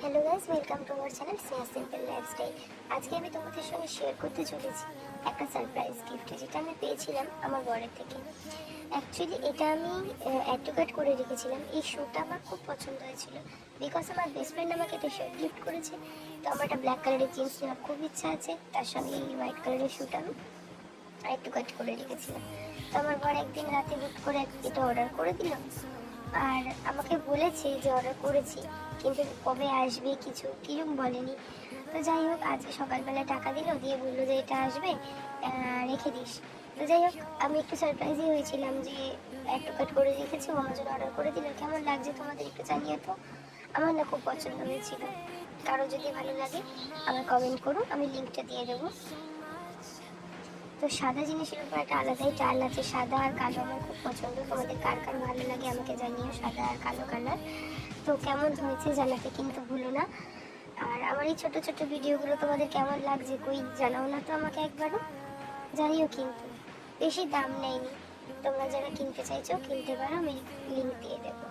Hello guys, welcome to our channel Sneha simple lifestyle. আজকে আমি তোমাদের সঙ্গে শেয়ার করতে চলেছি একটা সারপ্রাইজ গিফট, যেটা আমি পেয়েছিলাম আমার বরের থেকে। অ্যাকচুয়ালি এটা আমি অ্যাডভোকেট করে রেখেছিলাম। এই শ্যুটা আমার খুব পছন্দ হয়েছিল, বিকজ আমার বেস্ট ফ্রেন্ড আমাকে একটা শার্ট গিফট করেছে। তো আমার একটা ব্ল্যাক কালারের জিন্স নেওয়ার খুব ইচ্ছা আছে, তার সঙ্গে এই হোয়াইট কালারের শ্যুটা আমি অ্যাডভোকেট করে রেখেছিলাম। তো আমার বর একদিন রাতে হুট করে এটা অর্ডার করে দিল, আর আমাকে বলেছে যে অর্ডার করেছি, কিন্তু কবে আসবে কিছু কিরম বলেনি। তো যাই হোক, আজকে সকালবেলা টাকা দিল, দিয়ে বললো যে এটা আসবে, রেখে দিস। তো যাই হোক, আমি একটু সারপ্রাইজই হয়েছিলাম যে একটা কাট করে রেখেছি, ও আমার জন্য অর্ডার করে দিল। কেমন লাগছে তোমাদের একটু জানিয়ে তো। আমার না খুব পছন্দ হয়েছিল। কারো যদি ভালো লাগে আমার কমেন্ট করুন, আমি লিঙ্কটা দিয়ে দেবো। তো সাদা জিনিসের উপর একটা আলাদাই টান আছে। সাদা আর কালো আমার খুব পছন্দ। তোমাদের কার কার ভালো লাগে আমাকে জানিও, সাদা আর কালো কালার। তো কেমন হয়েছে জানাতে কিন্তু ভুলো না। আর আমার এই ছোট ছোট ভিডিওগুলো তোমাদের কেমন লাগছে কই জানাও না তো আমাকে একবারও, জানিও। কিন্তু বেশি দাম নেয়নি, তোমরা যারা কিনতে চাইছো কিনতে পারো, আমি লিঙ্ক দিয়ে দেবো।